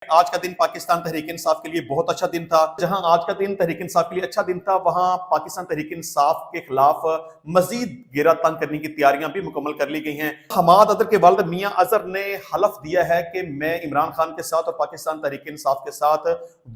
آج کا دن پاکستان تحریک انصاف کے لیے بہت اچھا دن تھا۔ جہاں آج کا دن تحریک انصاف کے لیے اچھا دن تھا، وہاں پاکستان تحریک انصاف کے خلاف مزید گھیرا تنگ کرنے کی تیاریاں بھی مکمل کر لی گئی ہیں۔ حماد اظہر کے والد میاں اظہر نے حلف دیا ہے کہ میں عمران خان کے ساتھ اور پاکستان تحریک انصاف کے ساتھ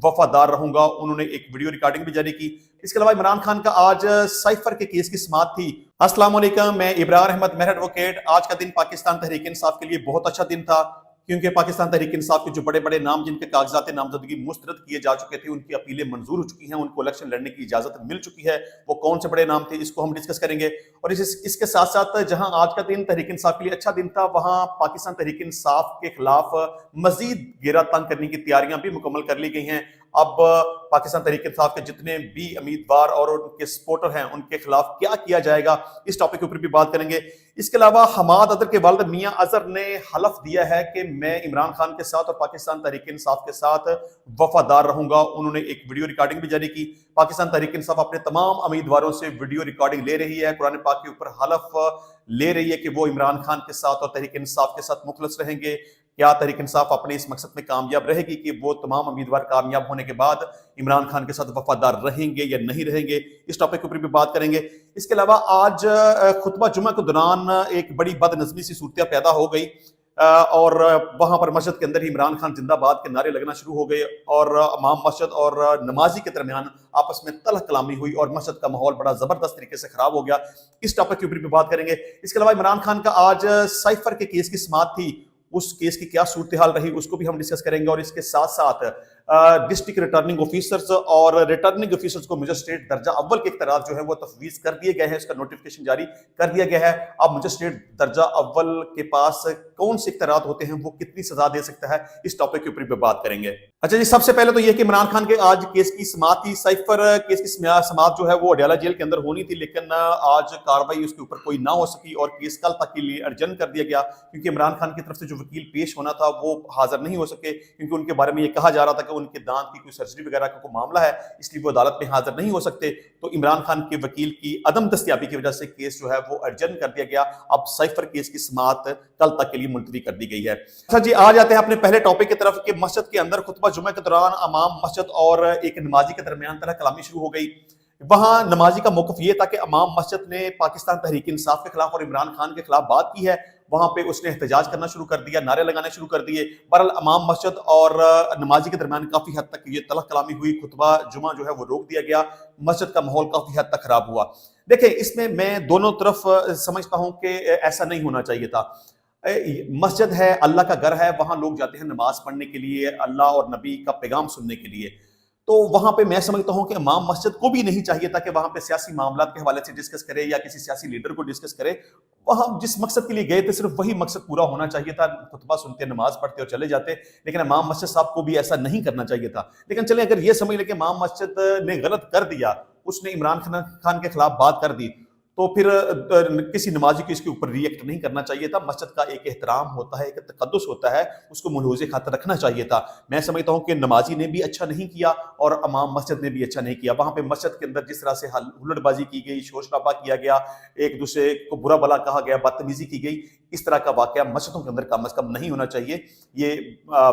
وفادار رہوں گا۔ انہوں نے ایک ویڈیو ریکارڈنگ بھی جاری کی۔ اس کے علاوہ عمران خان کا آج سائفر کے کیس کی سماعت تھی۔ السلام علیکم، میں ابرار احمد مہر ایڈوکیٹ۔ آج کا دن پاکستان تحریک انصاف کے لیے بہت اچھا دن تھا، کیونکہ پاکستان تحریک انصاف کے جو بڑے بڑے نام جن کے کاغذات نامزدگی مسترد کیے جا چکے تھے، ان کی اپیلیں منظور ہو چکی ہیں، ان کو الیکشن لڑنے کی اجازت مل چکی ہے۔ وہ کون سے بڑے نام تھے، اس کو ہم ڈسکس کریں گے۔ اور اس کے ساتھ ساتھ جہاں آج کا دن تحریک انصاف کے لیے اچھا دن تھا، وہاں پاکستان تحریک انصاف کے خلاف مزید گھیرا تنگ کرنے کی تیاریاں بھی مکمل کر لی گئی ہیں۔ اب پاکستان تحریک انصاف کے جتنے بھی امیدوار اور ان کے سپورٹر ہیں، ان کے خلاف کیا کیا جائے گا، اس ٹاپک کے اوپر بھی بات کریں گے۔ اس کے علاوہ حماد اظہر کے والد میاں اظہر نے حلف دیا ہے کہ میں عمران خان کے ساتھ اور پاکستان تحریک انصاف کے ساتھ وفادار رہوں گا۔ انہوں نے ایک ویڈیو ریکارڈنگ بھی جاری کی۔ پاکستان تحریک انصاف اپنے تمام امیدواروں سے ویڈیو ریکارڈنگ لے رہی ہے، قرآن پاک کے اوپر حلف لے رہی ہے کہ وہ عمران خان کے ساتھ اور تحریک انصاف کے ساتھ مخلص رہیں گے۔ کیا تحریک انصاف اپنے اس مقصد میں کامیاب رہے گی کہ وہ تمام امیدوار کامیاب ہونے کے بعد عمران خان کے ساتھ وفادار رہیں گے یا نہیں رہیں گے، اس ٹاپک کے اوپر بھی بات کریں گے۔ اس کے علاوہ آج خطبہ جمعہ کے دوران ایک بڑی بد نظمی سی صورتحال پیدا ہو گئی، اور وہاں پر مسجد کے اندر ہی عمران خان زندہ باد کے نعرے لگنا شروع ہو گئے، اور امام مسجد اور نمازی کے درمیان آپس میں تلخ کلامی ہوئی، اور مسجد کا ماحول بڑا زبردست طریقے سے خراب ہو گیا۔ اس ٹاپک کے اوپر بھی بات کریں گے۔ اس کے علاوہ عمران خان کا آج سائفر کے کیس کی سماعت تھی، اس کیس کی کیا صورتحال رہی، اس کو بھی ہم ڈسکس کریں گے۔ اور اس کے ساتھ ساتھ ڈسٹرکٹ ریٹرننگ آفیسرز اور ریٹرننگ آفیسرز کو مجسٹریٹ درجہ اول کے اختیارات جو ہیں وہ تفویض کر دیے گئے ہیں، اس کا نوٹیفکیشن جاری کر دیا گیا ہے۔ اب مجسٹریٹ درجہ اول کے پاس کون سے اختیارات ہوتے ہیں، وہ کتنی سزا دے سکتا ہے، اس ٹاپک کے اوپر بھی بات کریں گے۔ اچھا جی، سب سے پہلے تو یہ کہ عمران خان کے آج کیس کی سماعت تھی۔ سائفر کیس کی سماعت جو ہے وہ اڈیالہ جیل کے اندر ہونی تھی، لیکن آج کاروائی اس کے اوپر کوئی نہ ہو سکی اور کیس کل تک کے لیے ارجن کر دیا گیا، کیونکہ عمران خان کی طرف سے جو وکیل پیش ہونا تھا وہ حاضر نہیں ہو سکے، کیونکہ ان کے بارے میں یہ کہا جا رہا تھا کہ ان کے دانت کی کوئی سرجری وغیرہ کا کوئی معاملہ ہے، اس لیے وہ عدالت میں حاضر نہیں ہو سکتے۔ تو عمران خان کے وکیل کی عدم دستیابی کی وجہ سے کیس جو ہے وہ ارجن کر دیا گیا۔ اب سائفر کیس کی سماعت کل تک کے لیے ملتوی کر دی گئی ہے۔ اچھا جی، آ جاتے ہیں اپنے پہلے ٹاپک کی طرف کہ مسجد کے اندر خطبہ جمعہ کے دوران امام مسجد اور ایک نمازی کے درمیان طرح کلامی شروع ہو گئی۔ وہاں نمازی کا موقف یہ تھا کہ امام مسجد نے پاکستان تحریک انصاف کے خلاف اور عمران خان کے خلاف بات کی ہے، وہاں پہ اس نے احتجاج کرنا شروع کر دیا، نعرے لگانے شروع کر دیے۔ بہرحال امام مسجد اور نمازی کے درمیان کافی حد تک یہ تلخ کلامی ہوئی، خطبہ جمعہ جو ہے وہ روک دیا گیا، مسجد کا ماحول کافی حد تک خراب ہوا۔ دیکھیں، اس میں دونوں طرف سمجھتا ہوں کہ ایسا نہیں ہونا چاہیے تھا۔ مسجد ہے، اللہ کا گھر ہے، وہاں لوگ جاتے ہیں نماز پڑھنے کے لیے، اللہ اور نبی کا پیغام سننے کے لیے۔ تو وہاں پہ میں سمجھتا ہوں کہ امام مسجد کو بھی نہیں چاہیے تھا کہ وہاں پہ سیاسی معاملات کے حوالے سے ڈسکس کرے یا کسی سیاسی لیڈر کو ڈسکس کرے۔ وہاں جس مقصد کے لیے گئے تھے صرف وہی مقصد پورا ہونا چاہیے تھا، خطبہ سنتے، نماز پڑھتے اور چلے جاتے۔ لیکن امام مسجد صاحب کو بھی ایسا نہیں کرنا چاہیے تھا۔ لیکن چلیں، اگر یہ سمجھ لیں کہ امام مسجد نے غلط کر دیا، اس نے عمران خان کے خلاف بات کر دی، تو پھر کسی نمازی کو اس کے اوپر ری ایکٹ نہیں کرنا چاہیے تھا۔ مسجد کا ایک احترام ہوتا ہے، ایک تقدس ہوتا ہے، اس کو ملحوظ خاطر رکھنا چاہیے تھا۔ میں سمجھتا ہوں کہ نمازی نے بھی اچھا نہیں کیا اور امام مسجد نے بھی اچھا نہیں کیا۔ وہاں پہ مسجد کے اندر جس طرح سے ہلڑ بازی کی گئی، شور شرابہ کیا گیا، ایک دوسرے کو برا بھلا کہا گیا، بدتمیزی کی گئی، اس طرح کا واقعہ مسجدوں کے اندر کم از کم نہیں ہونا چاہیے۔ یہ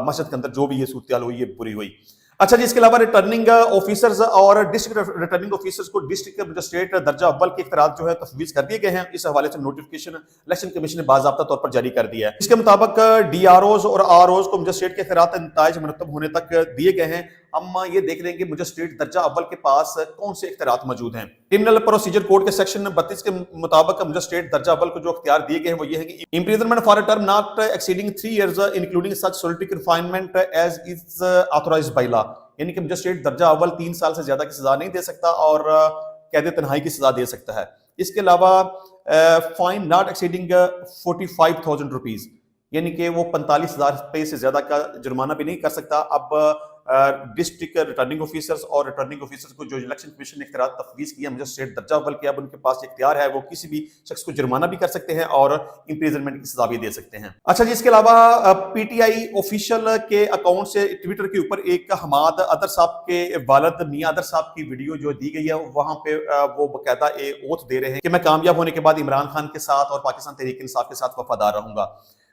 مسجد کے اندر جو بھی یہ صورتحال ہوئی، یہ بری ہوئی۔ اچھا جی، اس کے علاوہ ریٹرننگ آفیسرز اور ڈسٹرکٹ ریٹرننگ آفیسرز کو ڈسٹرکٹ مجسٹریٹ درجہ اول کے اختیارات جو ہے تفویض کر دیے گئے ہیں۔ اس حوالے سے نوٹیفکیشن الیکشن کمیشن نے باضابطہ طور پر جاری کر دیا ہے۔ اس کے مطابق ڈی آر اوز اور آر اوز کو مجسٹریٹ کے اختیارات نتائج مرتب ہونے تک دیے گئے ہیں۔ ہم یہ دیکھ لیں کہ مجسٹریٹ درجہ اول کے پاس کون سے اختیارات موجود ہیں۔ کرمنل پروسیجر کوڈ کے سیکشن 32 کے مطابق مجسٹریٹ درجہ اول کو جو اختیار دیے گئے ہیں وہ یہ ہیں کہ imprisonment for a term not exceeding 3 years including such solitary confinement as is authorized by law، یعنی کہ مجسٹریٹ درجہ اول 3 سال سے زیادہ کی سزا نہیں دے سکتا اور قید تنہائی کی سزا دے سکتا ہے۔ اس کے علاوہ فائن ناٹ ایکسیڈنگ 45,000 روپیز، یعنی کہ وہ 45,000 روپے سے زیادہ کا جرمانہ بھی نہیں کر سکتا۔ اب ڈسٹرکٹ ریٹرننگ آفیسرز اور ریٹرننگ آفیسرز کو جو الیکشن کمیشن نے اختیارات تفویض کیا مجسٹریٹ درجہ اول کے، اب ان کے پاس اختیار ہے، وہ کسی بھی شخص کو جرمانہ بھی کر سکتے ہیں اور امپریزنمنٹ کی سزا بھی دے سکتے ہیں۔ اچھا جی، اس کے علاوہ پی ٹی آئی آفیشیل کے اکاؤنٹ سے ٹویٹر کے اوپر ایک حماد اظہر صاحب کے والد میاں اظہر صاحب کی ویڈیو جو دی گئی ہے، وہاں پہ وہ باقاعدہ اوتھ دے رہے ہیں کہ میں کامیاب ہونے کے بعد عمران خان کے ساتھ اور پاکستان تحریک انصاف کے ساتھ وفادار رہوں گا۔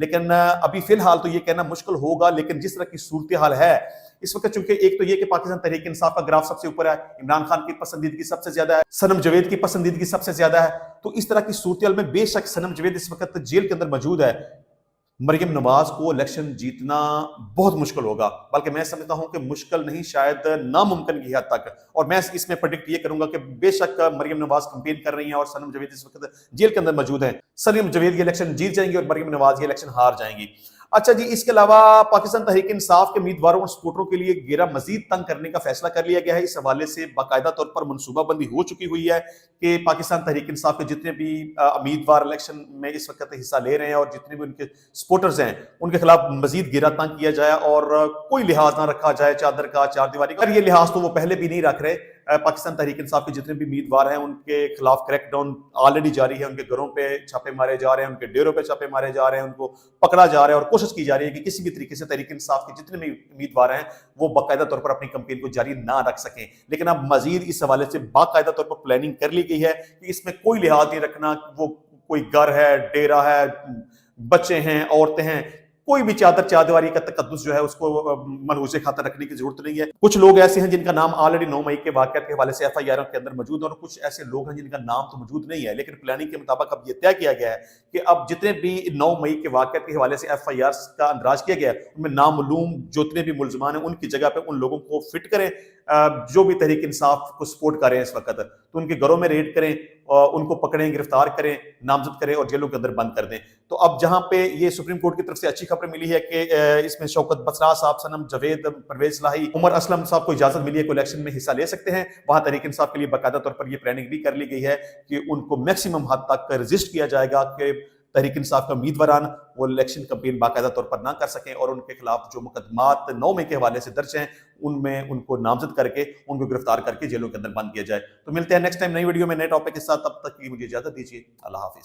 لیکن ابھی فی الحال تو یہ کہنا مشکل ہوگا، لیکن جس طرح کی صورتحال ہے اس وقت، چونکہ ایک تو یہ کہ پاکستان تحریک انصاف کا گراف سب سے اوپر ہے، عمران خان کی پسندیدگی سب سے زیادہ ہے، سنم جاوید کی پسندیدگی سب سے زیادہ ہے، تو اس طرح کی صورتحال میں بے شک سنم جاوید اس وقت جیل کے اندر موجود ہے، مریم نواز کو الیکشن جیتنا بہت مشکل ہوگا، بلکہ میں سمجھتا ہوں کہ مشکل نہیں، شاید ناممکن کی حد تک، اور میں اس میں پریڈکٹ یہ کروں گا کہ بے شک مریم نواز کمپین کر رہی ہیں اور سنم جاوید اس وقت جیل کے اندر موجود ہیں، سنم جاوید یہ الیکشن جیت جائیں گی اور مریم نواز یہ الیکشن ہار جائیں گی۔ اچھا جی، اس کے علاوہ پاکستان تحریک انصاف کے امیدواروں اور سپورٹروں کے لیے گھیرا مزید تنگ کرنے کا فیصلہ کر لیا گیا ہے۔ اس حوالے سے باقاعدہ طور پر منصوبہ بندی ہو چکی ہوئی ہے کہ پاکستان تحریک انصاف کے جتنے بھی امیدوار الیکشن میں اس وقت حصہ لے رہے ہیں اور جتنے بھی ان کے سپورٹرز ہیں ان کے خلاف مزید گھیرا تنگ کیا جائے اور کوئی لحاظ نہ رکھا جائے چادر کا، چار دیواری کا۔ یہ لحاظ تو وہ پہلے بھی نہیں رکھ رہے، پاکستان تحریک انصاف کے جتنے بھی امیدوار ہیں ان کے خلاف کریک ڈاؤن آلریڈی جاری ہے، ان کے گھروں پہ چھاپے مارے جا رہے ہیں، ان کے ڈیروں پہ چھاپے مارے جا رہے ہیں، ان کو پکڑا جا رہا ہے اور کوشش کی جا رہی ہے کہ کسی بھی طریقے سے تحریک انصاف کے جتنے بھی امیدوار ہیں وہ باقاعدہ طور پر اپنی کمپین کو جاری نہ رکھ سکیں۔ لیکن اب مزید اس حوالے سے باقاعدہ طور پر پلاننگ کر لی گئی ہے کہ اس میں کوئی لحاظ نہیں رکھنا، وہ کوئی گھر ہے، ڈیرا ہے، بچے ہیں، عورتیں ہیں، کوئی بھی چادر چاردیواری کا تقدس جو ہے اس کو ملحوظ خاطر رکھنے کی ضرورت نہیں ہے۔ کچھ لوگ ایسے ہیں جن کا نام آلریڈی 9 مئی کے واقعات کے حوالے سے ایف آئی آروں کے اندر موجود ہے، اور کچھ ایسے لوگ ہیں جن کا نام تو موجود نہیں ہے، لیکن پلاننگ کے مطابق اب یہ طے کیا گیا ہے کہ اب جتنے بھی 9 مئی کے واقعات کے حوالے سے ایف آئی آر کا اندراج کیا گیا ہے ان میں نامعلوم جتنے بھی ملزمان ہیں ان کی جگہ پہ ان لوگوں کو فٹ کریں جو بھی تحریک انصاف کو سپورٹ کر رہے ہیں اس وقت، تو ان کے گھروں میں ریڈ کریں، ان کو پکڑیں، گرفتار کریں، نامزد کریں اور جیلوں کے اندر بند کر دیں۔ تو اب جہاں پہ یہ سپریم کورٹ کی طرف سے اچھی خبر ملی ہے کہ اس میں شوکت بسرا صاحب، سنم جاوید، پرویز الہی، عمر اسلم صاحب کو اجازت ملی ہے کہ الیکشن میں حصہ لے سکتے ہیں، وہاں تحریک انصاف کے لیے باقاعدہ طور پر یہ پلاننگ بھی کر لی گئی ہے کہ ان کو میکسیمم حد تک رجسٹ کیا جائے گا کہ تحریک انصاف کا امیدواران وہ الیکشن کمپین باقاعدہ طور پر نہ کر سکیں، اور ان کے خلاف جو مقدمات 9 مئی کے حوالے سے درج ہیں ان میں ان کو نامزد کر کے ان کو گرفتار کر کے جیلوں کے اندر بند کیا جائے۔ تو ملتے ہیں نیکسٹ ٹائم نئی ویڈیو میں نئے ٹاپک کے ساتھ، تب تک کی مجھے اجازت دیجیے، اللہ حافظ۔